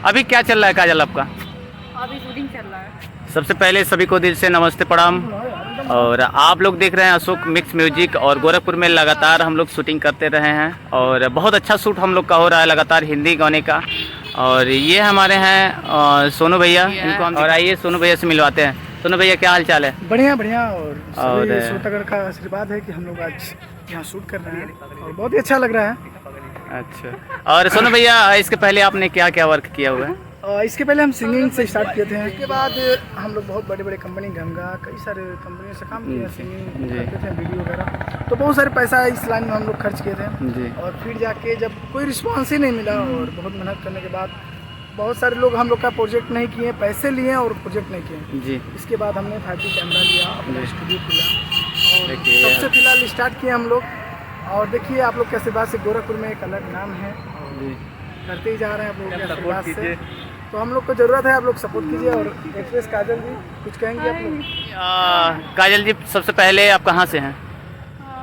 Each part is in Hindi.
अभी क्या चल रहा है काजल आपका? अभी शूटिंग चल रहा है। सबसे पहले सभी को दिल से नमस्ते प्रणाम। और आप लोग देख रहे हैं अशोक मिक्स म्यूजिक, और गोरखपुर में लगातार हम लोग शूटिंग करते रहे हैं और बहुत अच्छा शूट हम लोग का हो रहा है लगातार हिंदी गाने का। और ये हमारे हैं सोनू भैया, इनको हम और आइए सोनू भैया से मिलवाते हैं। सोनू भैया क्या हाल चाल है? बढ़िया बढ़िया। और श्रोतागण का आशीर्वाद है कि हम लोग आज यहाँ शूट कर रहे हैं और बहुत ही अच्छा लग रहा है। अच्छा, और सोनू भैया इसके पहले आपने क्या क्या वर्क किया हुआ है? इसके पहले हम सिंगिंग से स्टार्ट किए थे, इसके बाद हम लोग बहुत बड़े बड़े कंपनी गंगा कई सारे कंपनी से काम किए, सिंगिंग करते थे, वीडियो वगैरह, तो बहुत सारे पैसा इस लाइन में हम लोग खर्च किए थे जी। और फिर जाके जब कोई रिस्पॉन्स ही नहीं मिला और बहुत मेहनत करने के बाद बहुत सारे लोग हम लोग का प्रोजेक्ट नहीं किए, पैसे लिए और प्रोजेक्ट नहीं किए जी। इसके बाद हमने 5G कैमरा लिया, अपना स्टूडियो खुला और देखिए सबसे फिलहाल स्टार्ट किए हम लोग। और देखिए आप लोग के आशीर्वाद से गोरखपुर में एक अलग नाम है जी, करते ही जा रहे हैं आप लोगों के आशीर्वाद से, तो हम लोग को ज़रूरत है, आप लोग सपोर्ट कीजिए। और एक्ट्रेस काजल जी कुछ कहेंगे आप लोग? काजल जी सबसे पहले आप कहाँ से हैं?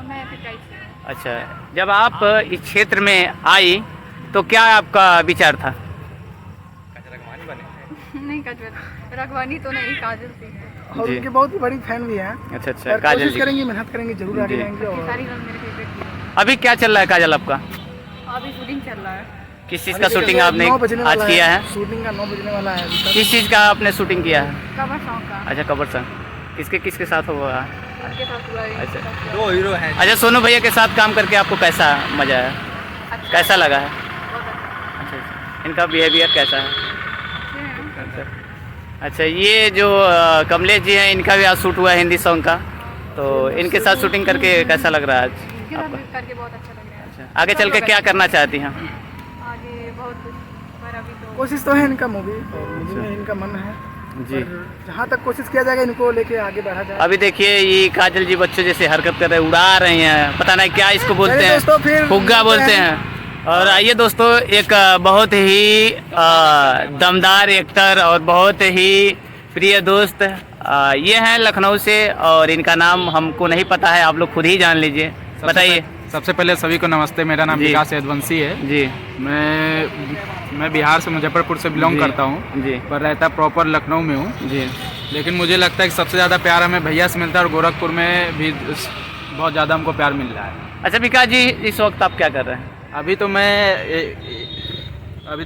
मैं पिटाई से हूँ। अच्छा, जब आप इस क्षेत्र में आई तो क्या आपका विचार था? नहीं रखवानी तो नहीं, काजल थी। और जी। उनके बहुत ही बड़ी फैन भी हैं। अच्छा अच्छा, और काजल कोशिश जी करेंगे, मेहनत करेंगे, जरूर आगे जी। जाएंगे। और सारी फिल्म मेरे फेवरेट थी। अभी क्या चल रहा है काजल आपका? अभी शूटिंग चल रहा है। किस चीज़ का शूटिंग आपने 9 बजने आज वाला किया है? शूटिंग का 9 बजने वाला है अभी तक। किस चीज़ का आपने शूटिंग किया है? कवर सॉन्ग का। अच्छा, कवर सॉन्ग किसके साथ हुआ? उनके साथ हुआ है। अच्छा। दो हीरो हैं। अच्छा, सोनू भैया के साथ काम करके आपको कैसा मज़ा आया? अच्छा, कैसा लगा है? बहुत अच्छा। अच्छा, इनका बिहेवियर कैसा है? अच्छे हैं। अच्छा, ये जो कमलेश जी हैं इनका भी आज शूट हुआ है हिंदी सॉन्ग का, तो इनके साथ शूटिंग करके कैसा लग रहा है आज इनके साथ आपको? करके बहुत अच्छा लग रहा है। अच्छा, आगे चल के क्या करना चाहती हैं? आगे बहुत कुछ, पर अभी तो कोशिश तो है इनका मूवी में, इनका मन है जी। जहाँ तक कोशिश किया जाएगा इनको लेके आगे बढ़ा जाए। अभी देखिए ये काजल जी बच्चों जैसे हरकत कर रहे हैं, उड़ा रही हैं, पता नहीं क्या इसको बोलते चलिए दोस्तों, हैं, फिर फुग्गा बोलते हैं। और आइए दोस्तों, एक बहुत ही दमदार एक्टर और बहुत ही प्रिय दोस्त ये हैं लखनऊ से, और इनका नाम हमको नहीं पता है, आप लोग खुद ही जान लीजिए, बताइए। सबसे पहले सभी को नमस्ते, मेरा नाम जी। विकास यदवंशी है जी मैं बिहार से मुजफ्फरपुर से बिलोंग जी। करता हूँ जी पर रहता प्रॉपर लखनऊ में हूँ। जी। लेकिन मुझे लगता है कि सबसे ज़्यादा प्यार हमें भैया से मिलता है और गोरखपुर में भी बहुत ज़्यादा हमको प्यार मिल रहा है। अच्छा विकास जी, इस वक्त आप क्या कर रहे हैं? अभी तो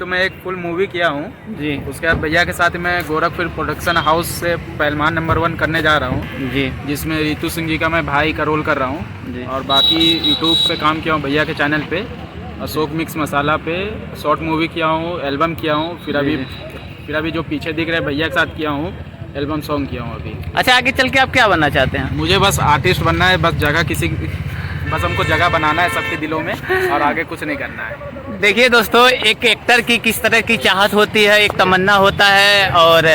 मैं एक फुल मूवी किया हूँ जी उसके बाद भैया के साथ मैं गोरखपुर प्रोडक्शन हाउस से पहलवान नंबर 1 करने जा रहा हूँ, जी जिसमें रितु सिंह जी का मैं भाई का रोल कर रहा हूँ। जी। और बाकी यूट्यूब पे काम किया हूँ भैया के चैनल पे, अशोक मिक्स मसाला पे शॉर्ट मूवी किया हूँ, एल्बम किया हूँ, फिर अभी जो पीछे दिख रहे भैया के साथ किया हूँ, एल्बम सॉन्ग किया हूँ अभी। अच्छा, आगे चल के आप क्या बनना चाहते हैं? मुझे बस आर्टिस्ट बनना है, बस हमको जगह बनाना है सबके दिलों में और आगे कुछ नहीं करना है। देखिए दोस्तों, एक एक्टर की किस तरह की चाहत होती है, एक तमन्ना होता है, और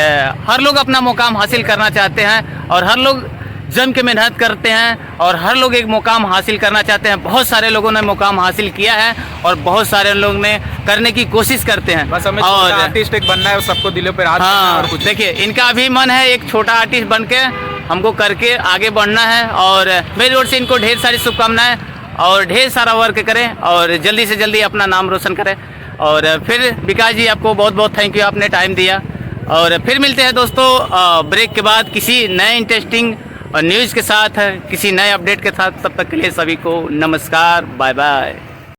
हर लोग अपना मुकाम हासिल करना चाहते हैं और हर लोग जम के मेहनत करते हैं और हर लोग एक मुकाम हासिल करना चाहते हैं। बहुत सारे लोगों ने मुकाम हासिल किया है और बहुत सारे लोग ने करने की कोशिश करते हैं। बस हमें और आर्टिस्ट एक बनना है और सबको दिलों पे हाथ रखना है हाँ, और कुछ। देखिए इनका भी मन है एक छोटा आर्टिस्ट बन के हमको करके आगे बढ़ना है, और मेरी ओर से इनको ढेर सारी शुभकामनाएं और ढेर सारा वर्क करें और जल्दी से जल्दी अपना नाम रोशन करें। और फिर विकास जी आपको बहुत बहुत थैंक यू, आपने टाइम दिया। और फिर मिलते हैं दोस्तों ब्रेक के बाद किसी नए इंटरेस्टिंग और न्यूज़ के साथ, किसी नए अपडेट के साथ। तब तक के लिए सभी को नमस्कार, बाय बाय।